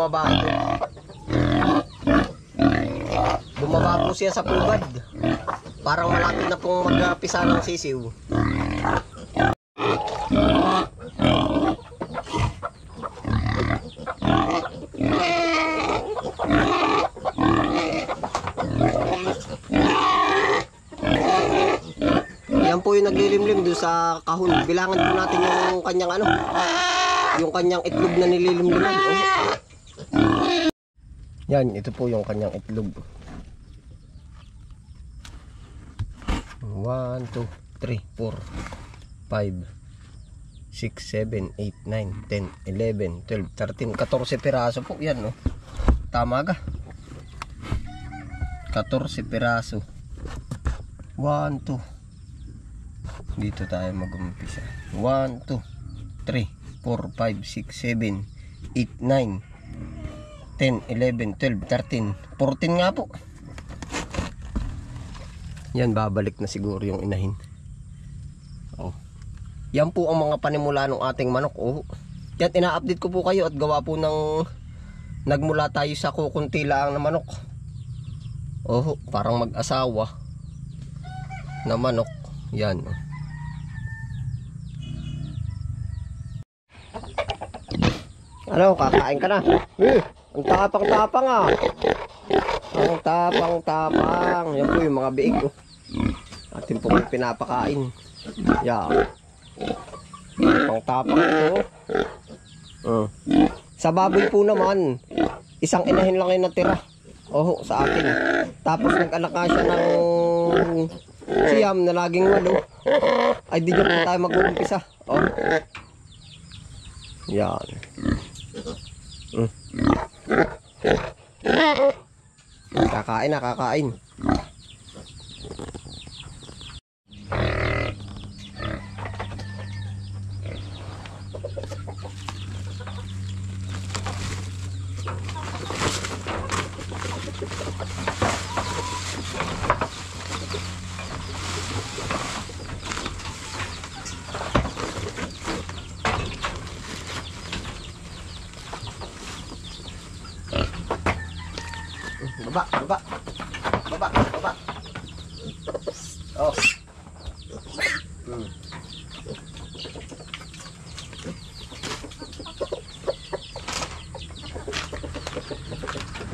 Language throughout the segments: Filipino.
bumaba ito. Bumaba po siya sa pugad. Parang malapit na pong magpisa ng sisiw. Yan po yung naglilimlim doon sa kahon. Bilangan po natin yung kanyang ano, yung kanyang itlog na nililimliman. Yan, ito po yung kanyang itlog. 1, 2, 3, 4, 5, 6, 7, 8, 9, 10, 11, 12, 13, 14 piraso po yan, no? Tama ka? 14 piraso. 1, 2. Dito tayo mag-umpisa. 1, 2, 3, 4, 5, 6, 7, 8, 9, 10, 11, 12, 13, 14 nga po. Yan, babalik na siguro yung inahin. Oh. Yan po ang mga panimula ng ating manok. Oh. Yan, ina-update ko po kayo at gawa po ng nagmula tayo sa kukunti lang na manok. Oh, parang mag-asawa na manok. Yan. Oh. Ano, kakain ka na? Ang tapang-tapang ah. Ang tapang-tapang. Yan po yung mga biig. Oh. Atin po pinapakain. Yan. Tapang-tapang ito. Sa baboy po naman, isang inahin lang yung natira. Oh, sa akin. Tapos nag-anak nga siya ng siyam na laging walo. Ay, di dyan po tayo mag-uumpisa. Oh. Yan. Kakain na, kakain. Baba. Oh.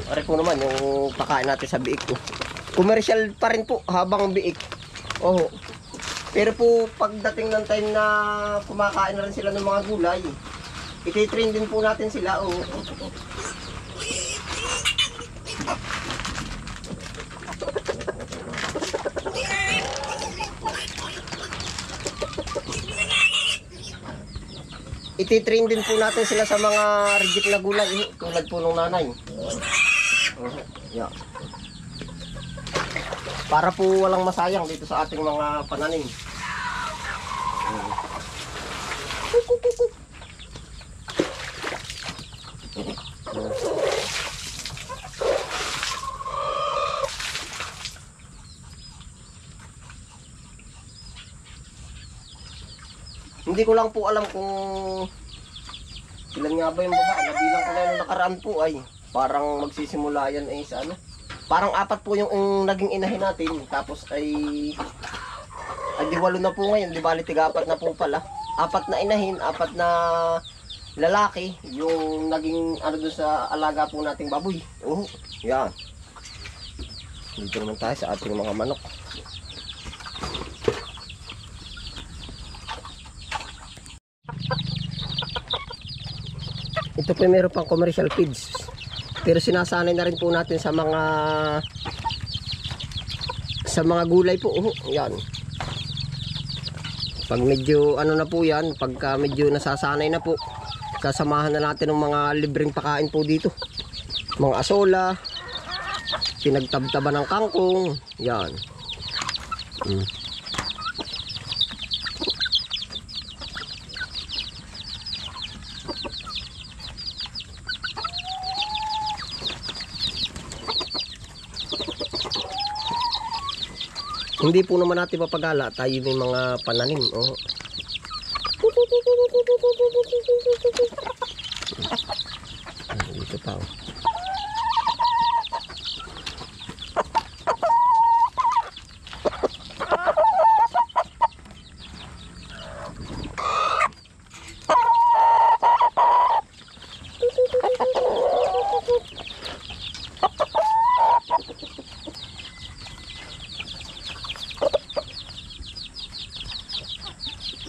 Pare po naman yung pakain natin sa biik ko. Commercial pa rin po habang biik. Oh. Pero po pagdating ng time na kumakain na rin sila ng mga gulay, ititrain din po natin sila. Oh. Ititrain din po natin sila sa mga reject na gulay, tulad po nung nanay. Yeah. Para po walang masayang dito sa ating mga pananim. Hindi ko lang po alam kung ilan nga ba yung baba. Nabilang ko na yung nakaraan po ay parang magsisimula yan ay sa ano. Parang 4 po yung naging inahin natin. Tapos ay di 8 na po ngayon. Di bali 4 na po pala. 4 na inahin, 4 na lalaki. Yung naging ano doon sa alaga po nating baboy. Oh, yan. Dito naman tayo sa ating mga manok. Ito po meron pang commercial feeds. Pero sinasanay na rin po natin sa mga gulay po. Yan. Pag medyo ano na po yan, pagka medyo nasasanay na po, sasamahan na natin ng mga libreng pakain po dito. Mga asola, pinagtabtaban ng kangkong. Yan. Hindi po naman natin mapagala, tayo may mga pananim. Oh. Ito pa. Oh.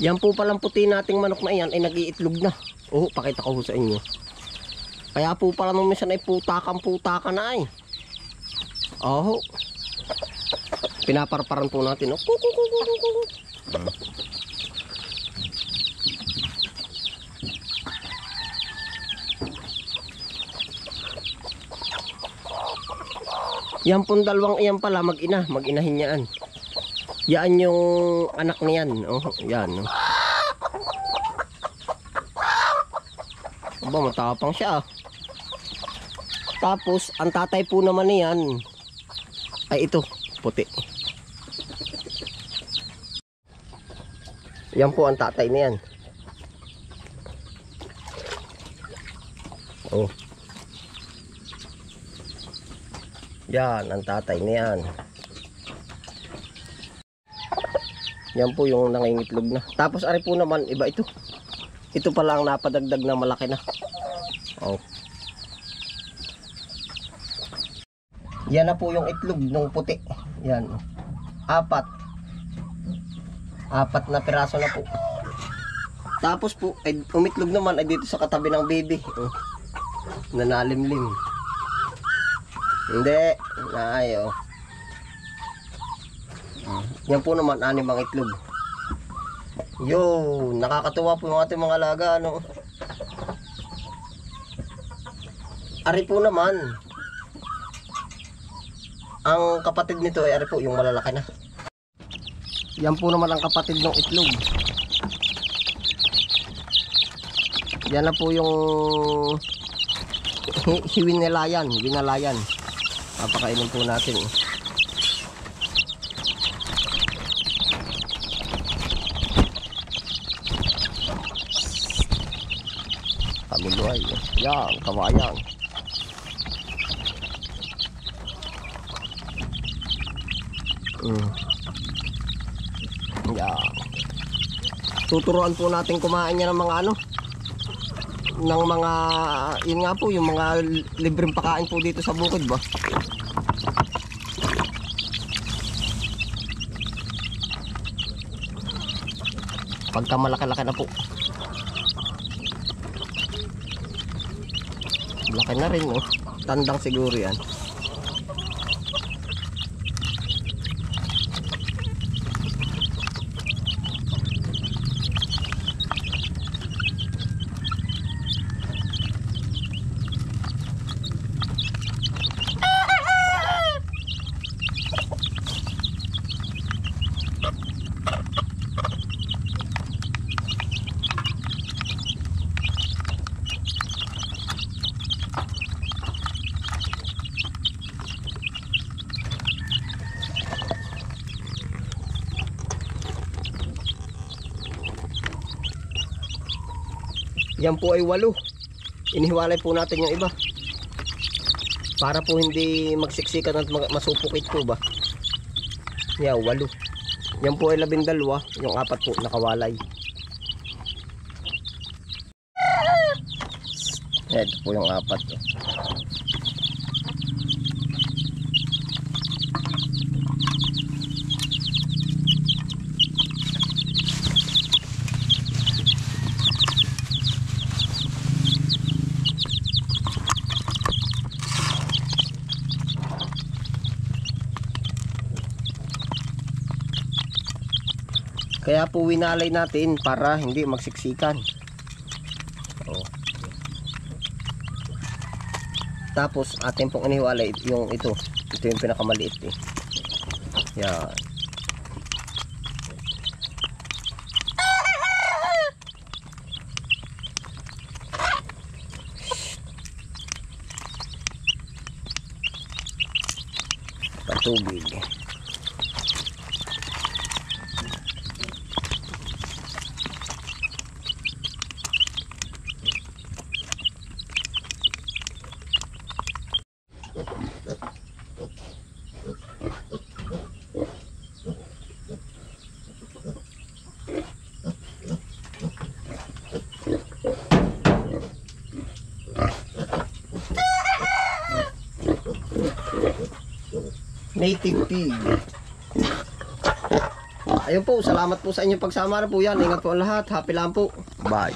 Yan po palang puti nating manok na yan ay nag-iitlog na. Oh, pakita ko sa inyo. Kaya po pala nung minsan ay putakan na ay. Oh. Pinaparparan po natin. Oh. Yan pong dalawang iyan pala mag-inahin yan. Yan yung anak niyan. Oh, yan. Oh. Aba, matapang siya. Tapos, ang tatay po naman niyan ay ito, puti. Yan po ang tatay niyan. Oh. Yan, ang tatay niyan. Yan po yung nangingitlog na. Tapos ari po naman, iba ito. Ito pala ang napadagdag na malaki na. Oh. Yan na po yung itlog ng puti. Yan. 4 na piraso na po. Tapos po, ay, umitlog naman ay dito sa katabi ng baby. Oh. Nanalimlim. Hindi. Ay, oh. Yan po naman 6 ang itlog. Yo, nakakatuwa po yung ating mga alaga, ano. Ari po naman, ang kapatid nito ay ari po yung malalaki na. Yan po naman ang kapatid ng itlog. Yan na po yung winalayan. Papakainin po natin. Kamiluay. Yan, kawayan. Yan. Tuturuan po natin kumain niya ng mga ano, ng mga, yun nga po, yung mga libreng pakain po dito sa bukid ba. Pagka malaki-laki na po. Laki na rin, oh. Tandang siguro yan. Yan po ay 8. Inihiwalay po natin yung iba. Para po hindi magsiksikan at masupukit po ba. Yan, 8. Yan po ay 12. Yung 4 po nakawalay. Ito po yung 4. Kaya po winalay natin para hindi magsiksikan. Oh. Tapos atin pong inihiwalay yung ito. Ito yung pinakamaliit eh. Yan. Patubig. native pig. Ayun po, salamat po sa inyong pagsama na po yan. Ingat po ang lahat. Happy lang po. Bye.